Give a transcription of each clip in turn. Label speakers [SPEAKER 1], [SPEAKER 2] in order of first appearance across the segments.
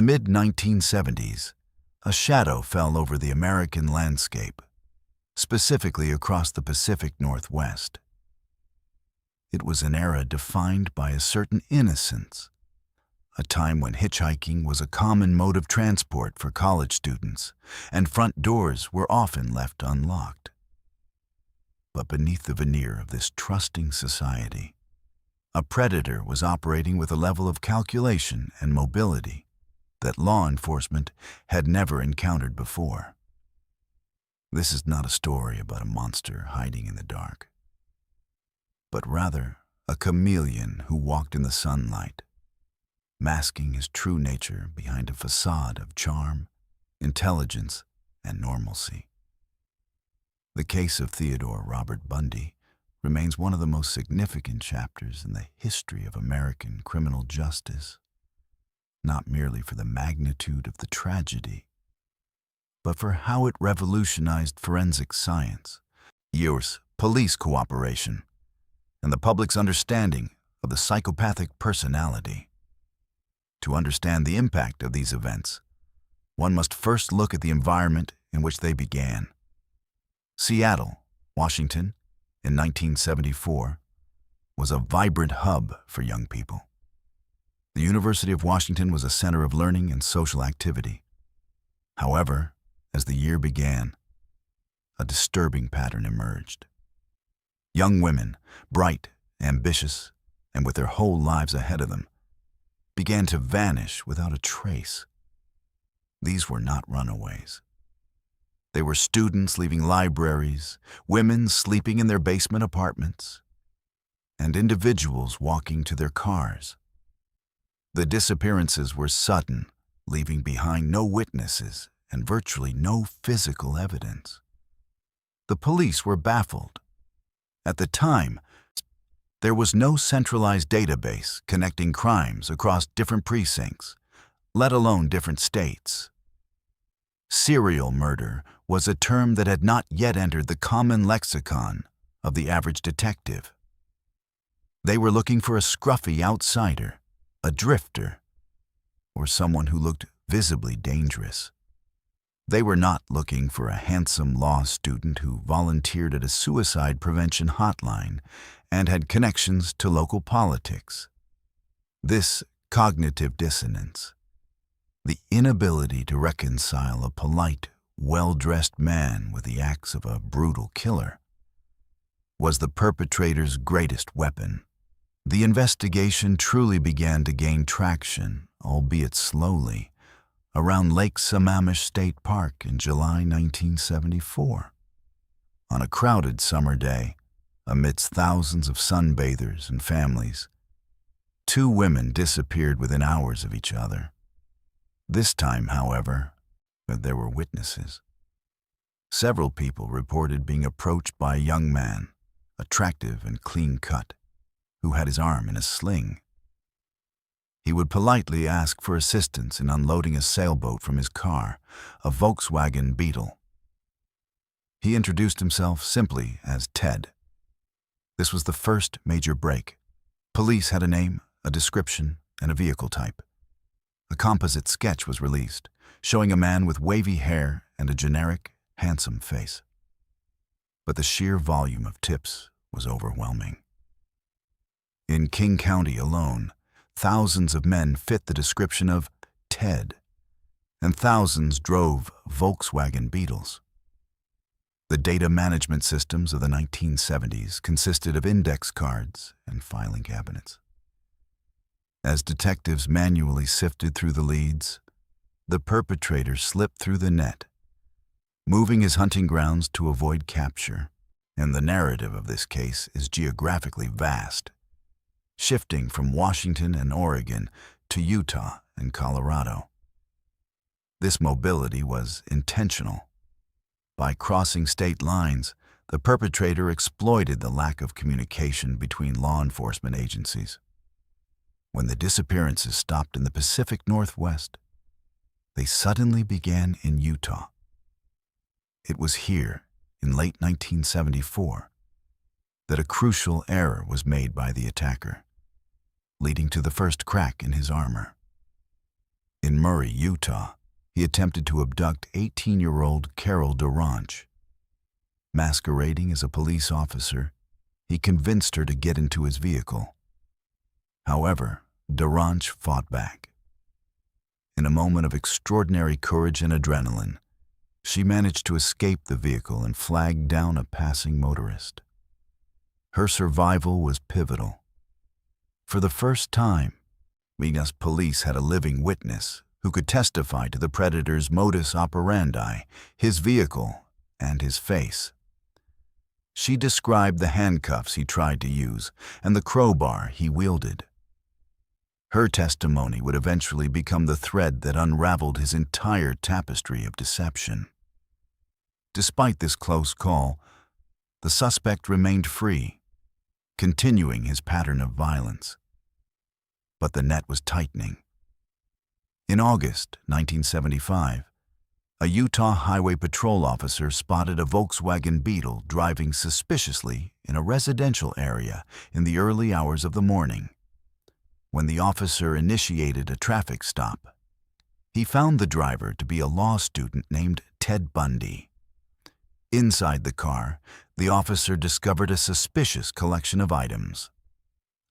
[SPEAKER 1] the mid-1970s, a shadow fell over the American landscape, specifically across the Pacific Northwest. It was an era defined by a certain innocence, a time when hitchhiking was a common mode of transport for college students, and front doors were often left unlocked. But beneath the veneer of this trusting society, a predator was operating with a level of calculation and mobility that law enforcement had never encountered before. This is not a story about a monster hiding in the dark, but rather a chameleon who walked in the sunlight, masking his true nature behind a facade of charm, intelligence, and normalcy. The case of Theodore Robert Bundy remains one of the most significant chapters in the history of American criminal justice, not merely for the magnitude of the tragedy, but for how it revolutionized forensic science, years police cooperation, and the public's understanding of the psychopathic personality. To understand the impact of these events, one must first look at the environment in which they began. Seattle, Washington, in 1974, was a vibrant hub for young people. The University of Washington was a center of learning and social activity. However, as the year began, a disturbing pattern emerged. Young women, bright, ambitious, and with their whole lives ahead of them, began to vanish without a trace. These were not runaways. They were students leaving libraries, women sleeping in their basement apartments, and individuals walking to their cars. The disappearances were sudden, leaving behind no witnesses and virtually no physical evidence. The police were baffled. At the time, there was no centralized database connecting crimes across different precincts, let alone different states. Serial murder was a term that had not yet entered the common lexicon of the average detective. They were looking for a scruffy outsider, a drifter, or someone who looked visibly dangerous. They were not looking for a handsome law student who volunteered at a suicide prevention hotline and had connections to local politics. This cognitive dissonance, the inability to reconcile a polite, well-dressed man with the acts of a brutal killer, was the perpetrator's greatest weapon. The investigation truly began to gain traction, albeit slowly, around Lake Sammamish State Park in July 1974. On a crowded summer day, amidst thousands of sunbathers and families, two women disappeared within hours of each other. This time, however, there were witnesses. Several people reported being approached by a young man, attractive and clean-cut, who had his arm in a sling. He would politely ask for assistance in unloading a sailboat from his car, a Volkswagen Beetle. He introduced himself simply as Ted. This was the first major break. Police had a name, a description, and a vehicle type. A composite sketch was released, showing a man with wavy hair and a generic, handsome face. But the sheer volume of tips was overwhelming. In King County alone, thousands of men fit the description of Ted, and thousands drove Volkswagen Beetles. The data management systems of the 1970s consisted of index cards and filing cabinets. As detectives manually sifted through the leads, the perpetrator slipped through the net, moving his hunting grounds to avoid capture. And the narrative of this case is geographically vast, shifting from Washington and Oregon to Utah and Colorado. This mobility was intentional. By crossing state lines, the perpetrator exploited the lack of communication between law enforcement agencies. When the disappearances stopped in the Pacific Northwest, they suddenly began in Utah. It was here, in late 1974, that a crucial error was made by the attacker, leading to the first crack in his armor. In Murray, Utah, he attempted to abduct 18-year-old Carol DaRonch. Masquerading as a police officer, he convinced her to get into his vehicle. However, DaRonch fought back. In a moment of extraordinary courage and adrenaline, she managed to escape the vehicle and flag down a passing motorist. Her survival was pivotal. For the first time, Minas police had a living witness who could testify to the predator's modus operandi, his vehicle, and his face. She described the handcuffs he tried to use and the crowbar he wielded. Her testimony would eventually become the thread that unraveled his entire tapestry of deception. Despite this close call, the suspect remained free, continuing his pattern of violence. But the net was tightening. In August 1975, a Utah Highway Patrol officer spotted a Volkswagen Beetle driving suspiciously in a residential area in the early hours of the morning. When the officer initiated a traffic stop, he found the driver to be a law student named Ted Bundy. Inside the car, the officer discovered a suspicious collection of items: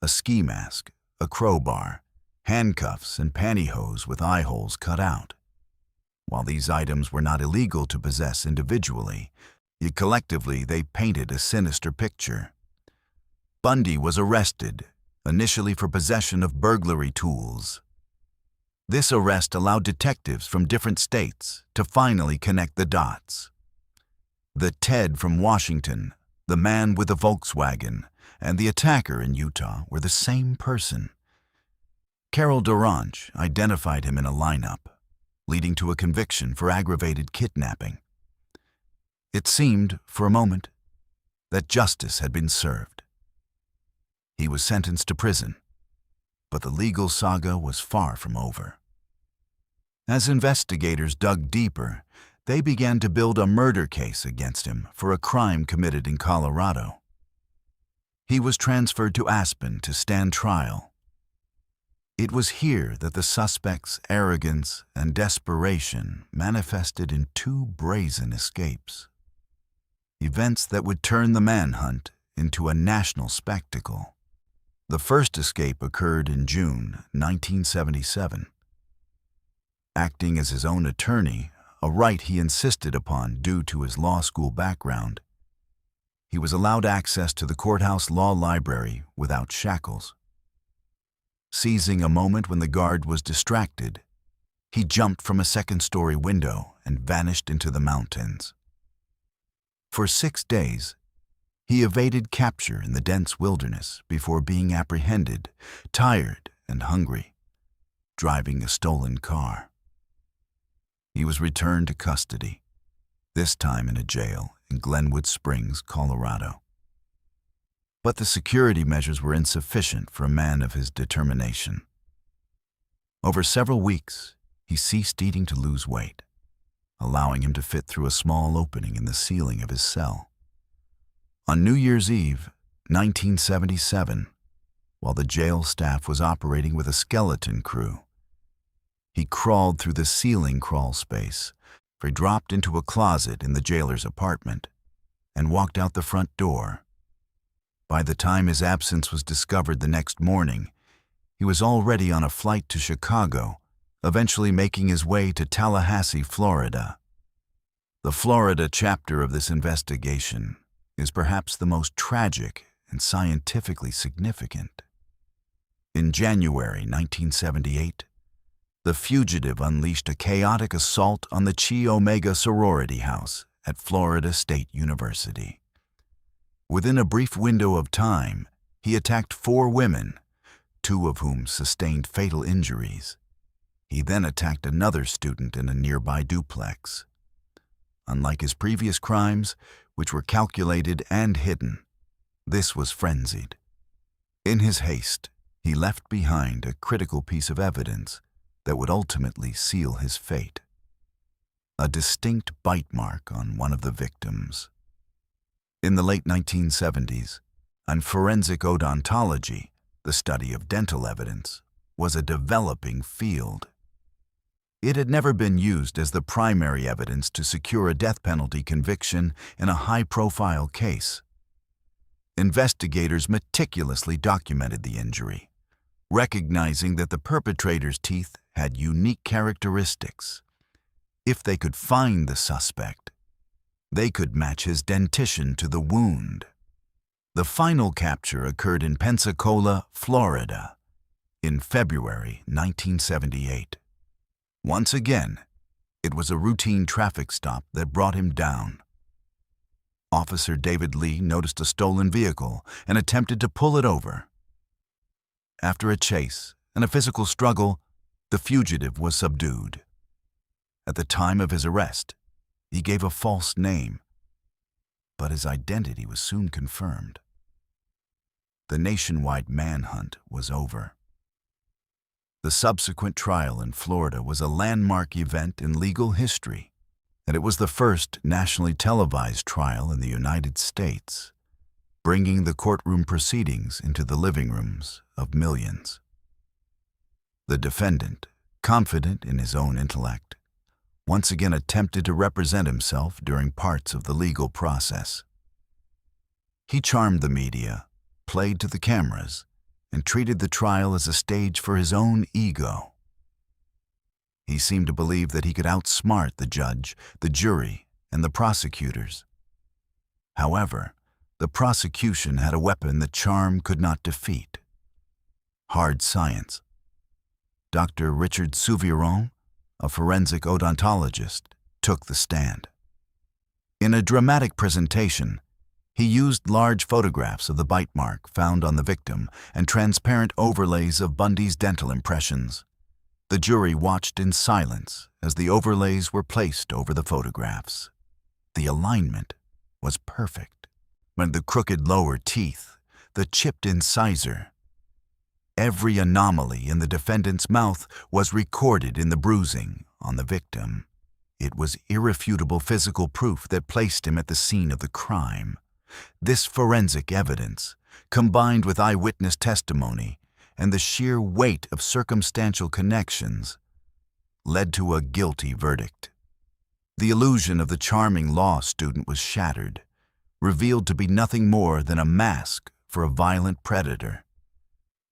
[SPEAKER 1] a ski mask, a crowbar, handcuffs, and pantyhose with eye holes cut out. While these items were not illegal to possess individually, yet collectively they painted a sinister picture. Bundy was arrested, initially for possession of burglary tools. This arrest allowed detectives from different states to finally connect the dots. The Ted from Washington, the man with the Volkswagen, and the attacker in Utah were the same person. Carol DaRonch identified him in a lineup, leading to a conviction for aggravated kidnapping. It seemed, for a moment, that justice had been served. He was sentenced to prison, but the legal saga was far from over. As investigators dug deeper, they began to build a murder case against him for a crime committed in Colorado. He was transferred to Aspen to stand trial. It was here that the suspect's arrogance and desperation manifested in two brazen escapes. Events that would turn the manhunt into a national spectacle. The first escape occurred in June 1977. Acting as his own attorney, a right he insisted upon due to his law school background, he was allowed access to the courthouse law library without shackles. Seizing a moment when the guard was distracted, he jumped from a second-story window and vanished into the mountains. For 6 days, he evaded capture in the dense wilderness before being apprehended, tired and hungry, driving a stolen car. He was returned to custody, this time in a jail in Glenwood Springs, Colorado. But the security measures were insufficient for a man of his determination. Over several weeks, he ceased eating to lose weight, allowing him to fit through a small opening in the ceiling of his cell. On New Year's Eve, 1977, while the jail staff was operating with a skeleton crew, he crawled through the ceiling crawl space, for he dropped into a closet in the jailer's apartment and walked out the front door. By the time his absence was discovered the next morning, he was already on a flight to Chicago, eventually making his way to Tallahassee, Florida. The Florida chapter of this investigation is perhaps the most tragic and scientifically significant. In January 1978, the fugitive unleashed a chaotic assault on the Chi Omega sorority house at Florida State University. Within a brief window of time, he attacked 4 women, 2 of whom sustained fatal injuries. He then attacked another student in a nearby duplex. Unlike his previous crimes, which were calculated and hidden, this was frenzied. In his haste, he left behind a critical piece of evidence that would ultimately seal his fate: a distinct bite mark on one of the victims. In the late 1970s, and forensic odontology, the study of dental evidence, was a developing field. It had never been used as the primary evidence to secure a death penalty conviction in a high-profile case. Investigators meticulously documented the injury, recognizing that the perpetrator's teeth had unique characteristics. If they could find the suspect, they could match his dentition to the wound. The final capture occurred in Pensacola, Florida, in February 1978. Once again, it was a routine traffic stop that brought him down. Officer David Lee noticed a stolen vehicle and attempted to pull it over. After a chase and a physical struggle, the fugitive was subdued. At the time of his arrest, he gave a false name, but his identity was soon confirmed. The nationwide manhunt was over. The subsequent trial in Florida was a landmark event in legal history, and it was the first nationally televised trial in the United States, bringing the courtroom proceedings into the living rooms of millions. The defendant, confident in his own intellect, once again attempted to represent himself during parts of the legal process. He charmed the media, played to the cameras, and treated the trial as a stage for his own ego. He seemed to believe that he could outsmart the judge, the jury, and the prosecutors. However, the prosecution had a weapon that charm could not defeat: hard science. Dr. Richard Souviron, a forensic odontologist, took the stand. In a dramatic presentation, he used large photographs of the bite mark found on the victim and transparent overlays of Bundy's dental impressions. The jury watched in silence as the overlays were placed over the photographs. The alignment was perfect. When the crooked lower teeth, the chipped incisor, every anomaly in the defendant's mouth was recorded in the bruising on the victim. It was irrefutable physical proof that placed him at the scene of the crime. This forensic evidence, combined with eyewitness testimony and the sheer weight of circumstantial connections, led to a guilty verdict. The illusion of the charming law student was shattered, revealed to be nothing more than a mask for a violent predator.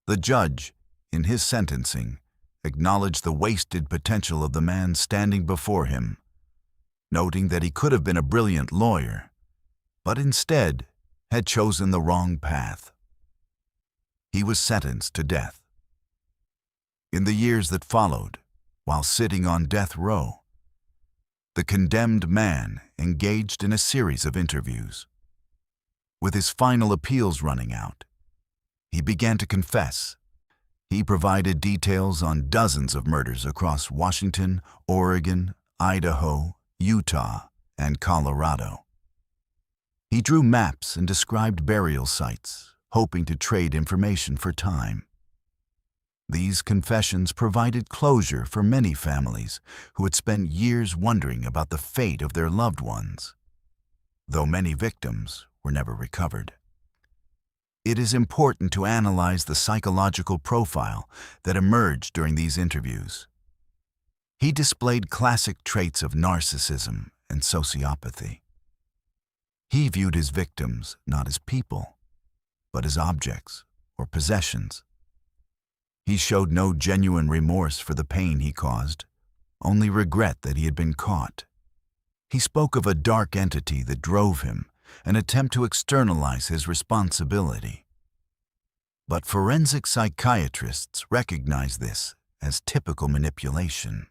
[SPEAKER 1] The judge, in his sentencing, acknowledged the wasted potential of the man standing before him, noting that he could have been a brilliant lawyer, but instead had chosen the wrong path. He was sentenced to death. In the years that followed, while sitting on death row, the condemned man engaged in a series of interviews. With his final appeals running out, he began to confess. He provided details on dozens of murders across Washington, Oregon, Idaho, Utah, and Colorado. He drew maps and described burial sites, hoping to trade information for time. These confessions provided closure for many families who had spent years wondering about the fate of their loved ones, though many victims were never recovered. It is important to analyze the psychological profile that emerged during these interviews. He displayed classic traits of narcissism and sociopathy. He viewed his victims not as people, but as objects or possessions. He showed no genuine remorse for the pain he caused, only regret that he had been caught. He spoke of a dark entity that drove him, an attempt to externalize his responsibility. But forensic psychiatrists recognize this as typical manipulation.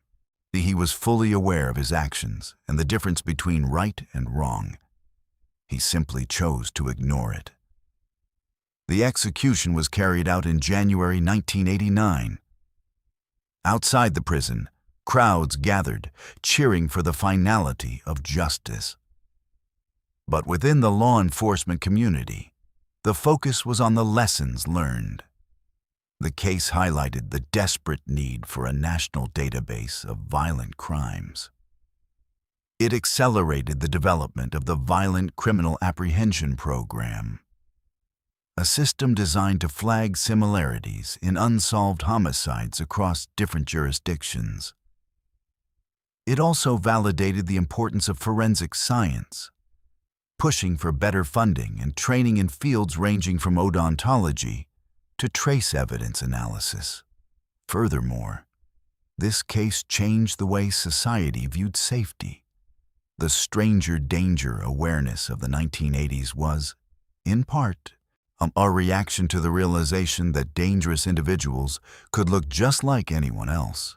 [SPEAKER 1] He was fully aware of his actions and the difference between right and wrong. He simply chose to ignore it. The execution was carried out in January 1989. Outside the prison, crowds gathered, cheering for the finality of justice. But within the law enforcement community, the focus was on the lessons learned. The case highlighted the desperate need for a national database of violent crimes. It accelerated the development of the Violent Criminal Apprehension Program, a system designed to flag similarities in unsolved homicides across different jurisdictions. It also validated the importance of forensic science, pushing for better funding and training in fields ranging from odontology to trace evidence analysis. Furthermore, this case changed the way society viewed safety. The stranger danger awareness of the 1980s was, in part, a reaction to the realization that dangerous individuals could look just like anyone else.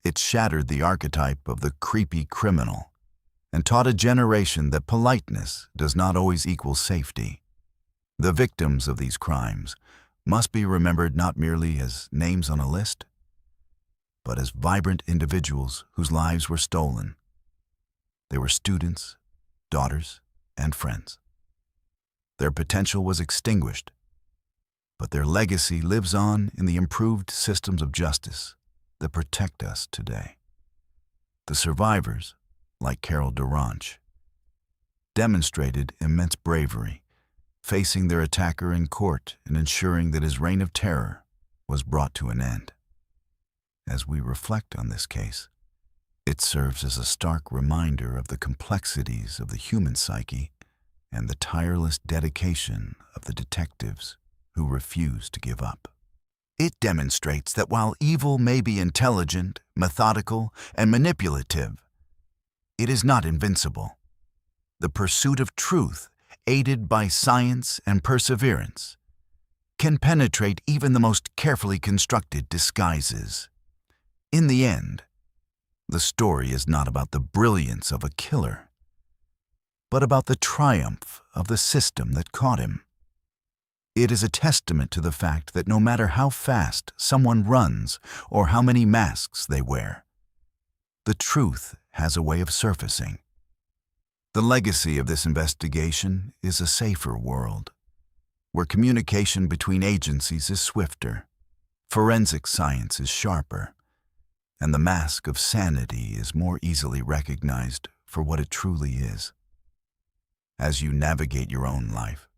[SPEAKER 1] It shattered the archetype of the creepy criminal and taught a generation that politeness does not always equal safety. The victims of these crimes must be remembered not merely as names on a list, but as vibrant individuals whose lives were stolen. They were students, daughters, and friends. Their potential was extinguished, but their legacy lives on in the improved systems of justice that protect us today. The survivors, like Carol DaRonch, demonstrated immense bravery, facing their attacker in court and ensuring that his reign of terror was brought to an end. As we reflect on this case, it serves as a stark reminder of the complexities of the human psyche and the tireless dedication of the detectives who refuse to give up. It demonstrates that while evil may be intelligent, methodical, and manipulative, it is not invincible. The pursuit of truth, aided by science and perseverance, can penetrate even the most carefully constructed disguises. In the end, the story is not about the brilliance of a killer, but about the triumph of the system that caught him. It is a testament to the fact that no matter how fast someone runs or how many masks they wear, the truth has a way of surfacing. The legacy of this investigation is a safer world, where communication between agencies is swifter, forensic science is sharper, and the mask of sanity is more easily recognized for what it truly is. As you navigate your own life,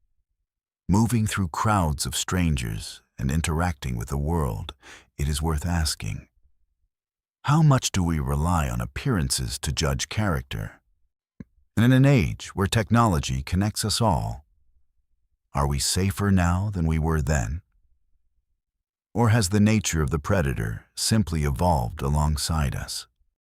[SPEAKER 1] moving through crowds of strangers and interacting with the world, it is worth asking, how much do we rely on appearances to judge character? In an age where technology connects us all, are we safer now than we were then? Or has the nature of the predator simply evolved alongside us?